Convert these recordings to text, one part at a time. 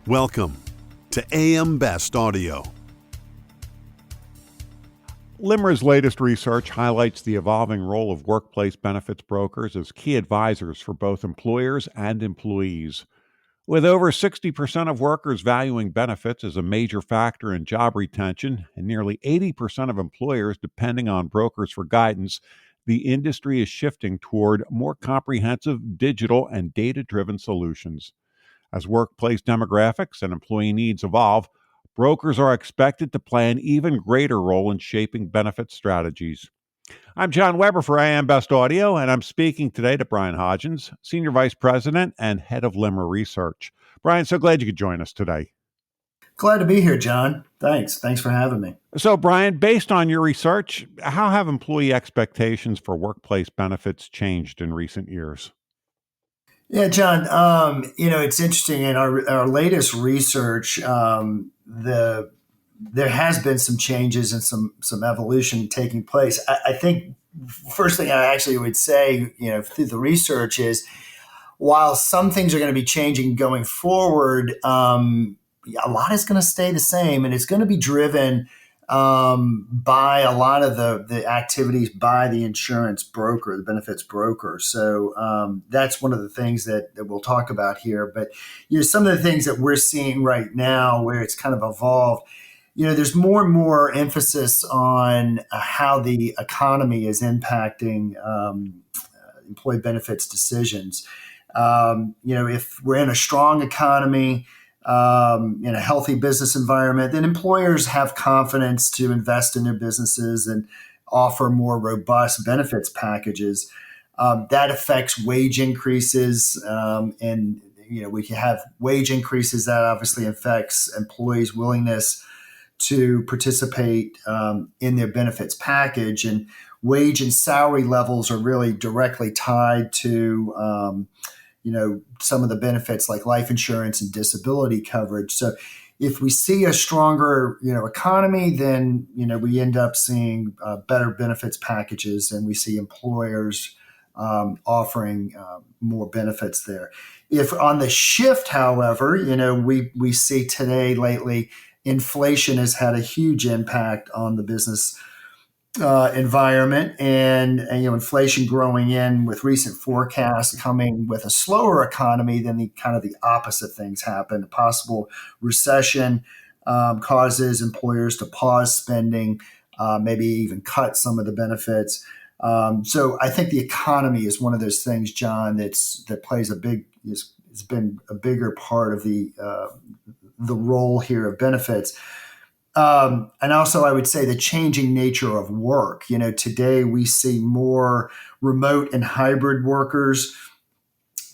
Welcome to AM Best Audio. LIMRA's latest research highlights the evolving role of workplace benefits brokers as key advisors for both employers and employees. With over 60% of workers valuing benefits as a major factor in job retention and nearly 80% of employers depending on brokers for guidance, the industry is shifting toward more comprehensive digital and data-driven solutions. As workplace demographics and employee needs evolve, brokers are expected to play an even greater role in shaping benefit strategies. I'm John Weber for AM Best Audio, and I'm speaking today to Bryan Hodgens, Senior Vice President and Head of LIMRA Research. Bryan, so glad you could join us today. Glad to be here, John. Thanks for having me. So, Bryan, based on your research, how have employee expectations for workplace benefits changed in recent years? Yeah, John. It's interesting. In our latest research, there has been some changes and some evolution taking place. I think first thing I actually would say, through the research is while some things are going to be changing going forward, a lot is going to stay the same, and it's going to be driven by a lot of the activities by the insurance broker, the benefits broker. So that's one of the things that we'll talk about here. But some of the things that we're seeing right now, where it's kind of evolved, there's more and more emphasis on how the economy is impacting employee benefits decisions. If we're in a strong economy, in a healthy business environment, then employers have confidence to invest in their businesses and offer more robust benefits packages. That affects wage increases, and we can have wage increases that obviously affects employees' willingness to participate in their benefits package. And wage and salary levels are really directly tied to some of the benefits like life insurance and disability coverage. So if we see a stronger, economy, then, we end up seeing better benefits packages, and we see employers offering more benefits there. If on the shift, however, we see today lately, inflation has had a huge impact on the business environment, and inflation growing in with recent forecasts coming with a slower economy, then the opposite things happen. A possible recession causes employers to pause spending, maybe even cut some of the benefits. So I think the economy is one of those things, John, that plays has been a bigger part of the role here of benefits. And also, I would say the changing nature of work. Today we see more remote and hybrid workers.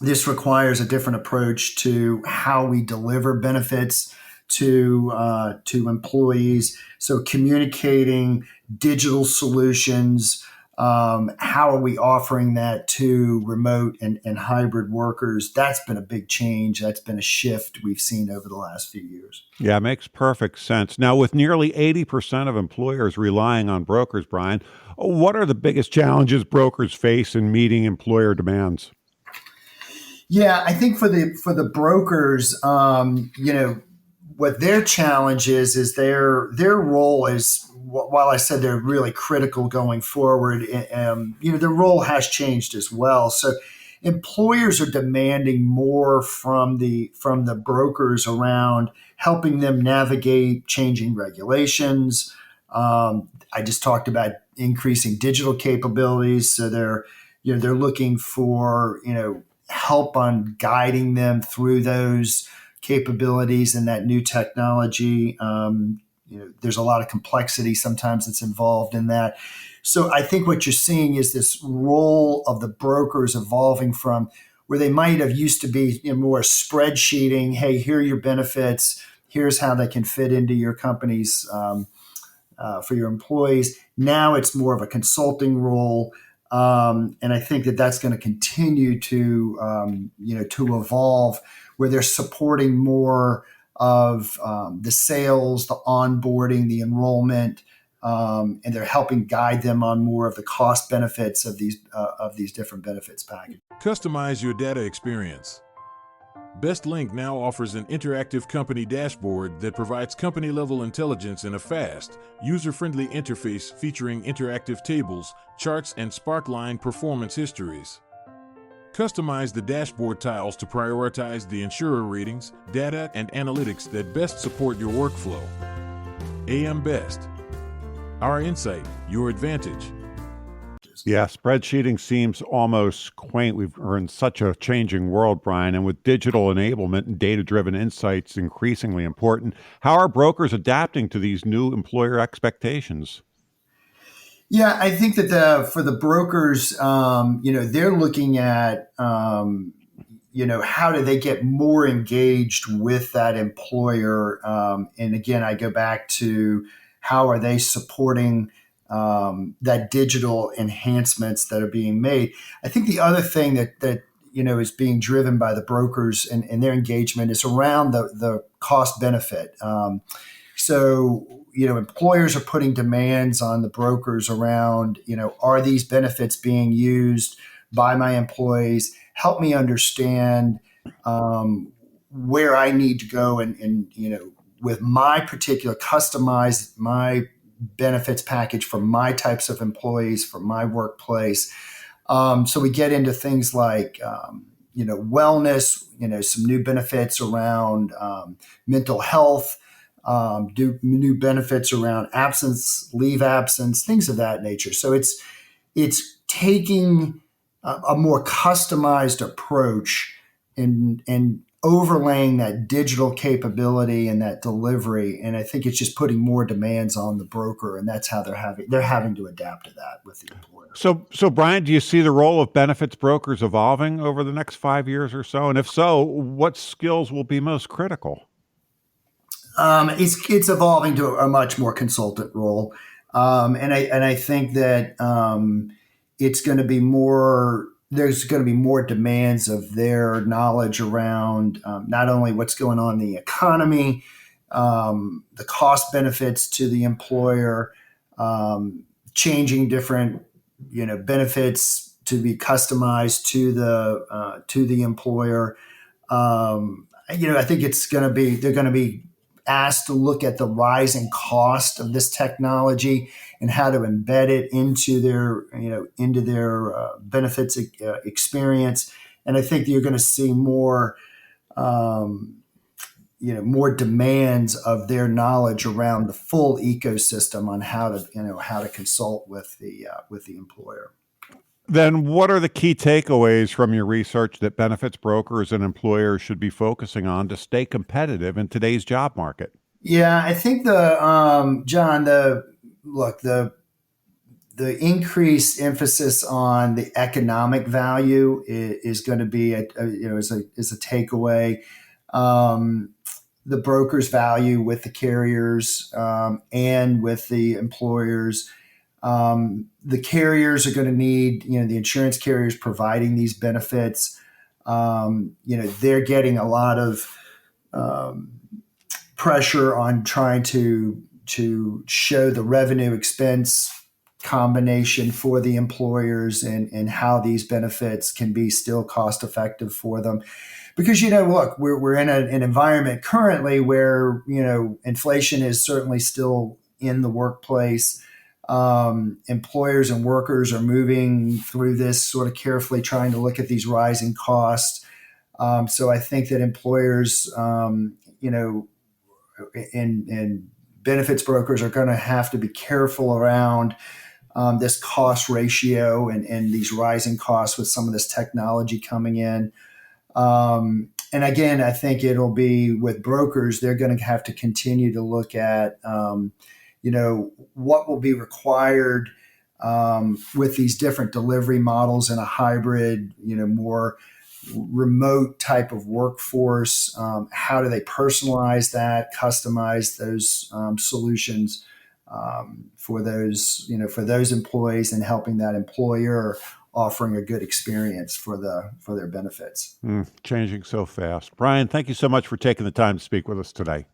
This requires a different approach to how we deliver benefits to employees. So communicating digital solutions, how are we offering that to remote and hybrid workers? That's been a big change. That's been a shift we've seen over the last few years. Yeah, it makes perfect sense. Now, with nearly 80% of employers relying on brokers, Bryan, what are the biggest challenges brokers face in meeting employer demands? Yeah, I think for the brokers, what their challenge is their role is, while I said they're really critical going forward, their role has changed as well. So employers are demanding more from the brokers around helping them navigate changing regulations. I just talked about increasing digital capabilities, so they're looking for help on guiding them through those capabilities and that new technology. There's a lot of complexity sometimes that's involved in that. So I think what you're seeing is this role of the brokers evolving from where they might have used to be more spreadsheeting. Hey, here are your benefits. Here's how they can fit into your company's for your employees. Now it's more of a consulting role. And I think that's going to continue to evolve, where they're supporting more of the sales, the onboarding, the enrollment, and they're helping guide them on more of the cost benefits of these different benefits packages. Customize your data experience. BestLink now offers an interactive company dashboard that provides company-level intelligence in a fast, user-friendly interface featuring interactive tables, charts, and Sparkline performance histories. Customize the dashboard tiles to prioritize the insurer ratings, data, and analytics that best support your workflow. AM Best. Our insight, your advantage. Yeah, spreadsheeting seems almost quaint. We're in such a changing world, Bryan, and with digital enablement and data-driven insights increasingly important, how are brokers adapting to these new employer expectations? Yeah, I think that for the brokers, they're looking at, how do they get more engaged with that employer? And again, I go back to how are they supporting that digital enhancements that are being made. I think the other thing that is being driven by the brokers and their engagement is around the cost benefit. Employers are putting demands on the brokers around, are these benefits being used by my employees? Help me understand where I need to go and with my particular customize my benefits package for my types of employees, for my workplace. So we get into things like, wellness, some new benefits around mental health, new benefits around leave absence, things of that nature. So it's taking a more customized approach and overlaying that digital capability and that delivery. And I think it's just putting more demands on the broker, and that's how they're having to adapt to that with the employer. So Bryan, do you see the role of benefits brokers evolving over the next 5 years or so? And if so, what skills will be most critical? It's evolving to a much more consultant role, and I think that it's going to be more. There's going to be more demands of their knowledge around not only what's going on in the economy, the cost benefits to the employer, changing different benefits to be customized to the employer. I think they're going to be asked to look at the rising cost of this technology and how to embed it into their benefits experience. And I think you're going to see more demands of their knowledge around the full ecosystem on how to consult with the employer. Then what are the key takeaways from your research that benefits brokers and employers should be focusing on to stay competitive in today's job market? Yeah, I think the increased emphasis on the economic value is going to be is a takeaway. The brokers' value with the carriers and with the employers. The carriers are going to need, the insurance carriers providing these benefits. They're getting a lot of pressure on trying to show the revenue expense combination for the employers and how these benefits can be still cost effective for them. Because, look, we're in an environment currently where, inflation is certainly still in the workplace. Employers and workers are moving through this sort of carefully, trying to look at these rising costs. So I think that employers, and benefits brokers are going to have to be careful around this cost ratio and these rising costs with some of this technology coming in. And again, I think it'll be with brokers, they're going to have to continue to look at, what will be required with these different delivery models in a hybrid, more remote type of workforce. How do they personalize that, customize those solutions for those employees, and helping that employer offering a good experience for their benefits. Changing so fast. Bryan, thank you so much for taking the time to speak with us today.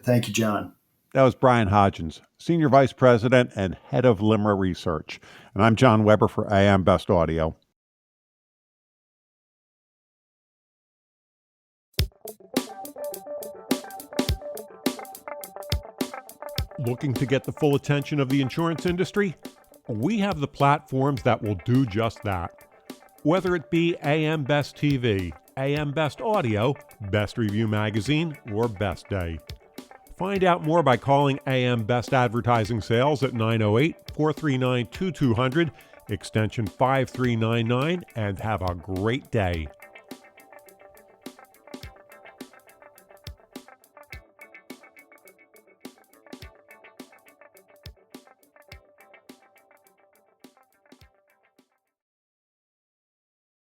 Thank you, John. That was Bryan Hodgens, Senior Vice President and Head of LIMRA Research. And I'm John Weber for AM Best Audio. Looking to get the full attention of the insurance industry? We have the platforms that will do just that. Whether it be AM Best TV, AM Best Audio, Best Review Magazine, or Best Day. Find out more by calling AM Best Advertising Sales at 908-439-2200, extension 5399, and have a great day.